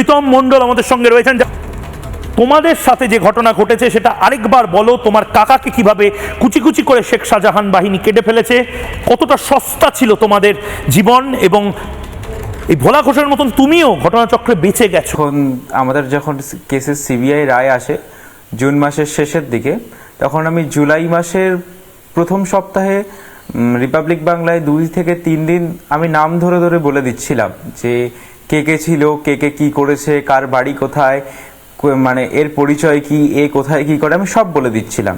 প্রীতম মণ্ডল আমাদের সঙ্গে রয়েছেন। তোমাদের সাথে যে ঘটনা ঘটেছে সেটা আরেকবার বলো, তোমার কাকাকে কিভাবে কুচি কুচি করে শেখ শাহজাহান বাহিনী কেটে ফেলেছে, কতটা সস্তা ছিল তোমাদের জীবন, এবং এই ভোলা ঘোষের মতন তুমিও ঘটনাচক্রে বেঁচে গেছো। এখন আমাদের যখন কেসের সিবিআই রায় আসে জুন মাসের শেষের দিকে, তখন আমি জুলাই মাসের প্রথম সপ্তাহে রিপাবলিক বাংলায় 2 থেকে 3 দিন আমি নাম ধরে ধরে বলে দিচ্ছিলাম যে কে কে ছিল, কে কে কি করেছে, কার বাড়ি কোথায়, মানে এর পরিচয় কি, এ কোথায় কি করে, আমি সব বলে দিচ্ছিলাম।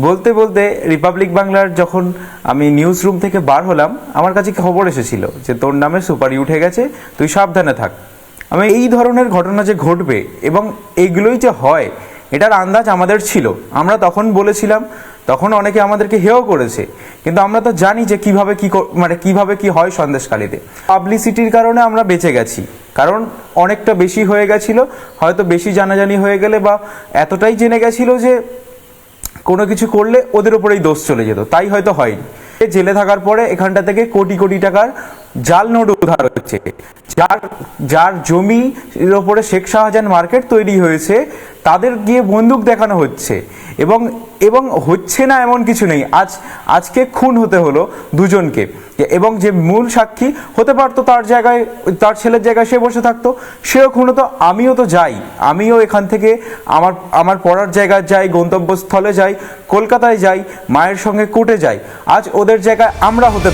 বলতে বলতে রিপাবলিক বাংলার যখন আমি নিউজ রুম থেকে বার হলাম, আমার কাছে খবর এসেছিল যে তোর নামে সুপারি উঠে গেছে, তুই সাবধানে থাক। আমি এই ধরনের ঘটনা যে ঘটবে এবং এইগুলোই যে হয় এটার আন্দাজ আমাদের ছিল। আমরা তখন বলেছিলাম, তখন অনেকে আমাদেরকে হেয় করেছে, কিন্তু আমরা তো জানি যে কিভাবে কি হয় সন্দেশখালীতে। পাবলিসিটির কারণে আমরা বেঁচে গেছি, কারণ অনেকটা বেশি হয়ে গেছিল, হয়তো বেশি জানাজানি হয়ে গেলে বা এতটাই জেনে গেছিল যে কোনো কিছু করলে ওদের উপরেই দোষ চলে যেত, তাই হয়তো হয়নি। জেলে থাকার পরে এখানটা থেকে কোটি কোটি টাকার জাল নোট উদ্ধার হচ্ছে, যার জমির ওপরে শেখ শাহজাহান মার্কেট তৈরি হয়েছে তাদের গিয়ে বন্দুক দেখানো হচ্ছে, এবং হচ্ছে না এমন কিছু নেই। আজকে খুন হতে হলো দুজনকে, এবং যে মূল সাক্ষী হতে পারতো তার জায়গায়, তার ছেলের জায়গায় সে বসে থাকতো, সেও খুন হতো। আমিও তো যাই, আমিও এখান থেকে আমার পড়ার জায়গায় যাই, গন্তব্যস্থলে যাই, কলকাতায় যাই, মায়ের সঙ্গে কোর্টে যাই। আজ ওদের জায়গায় আমরা হতে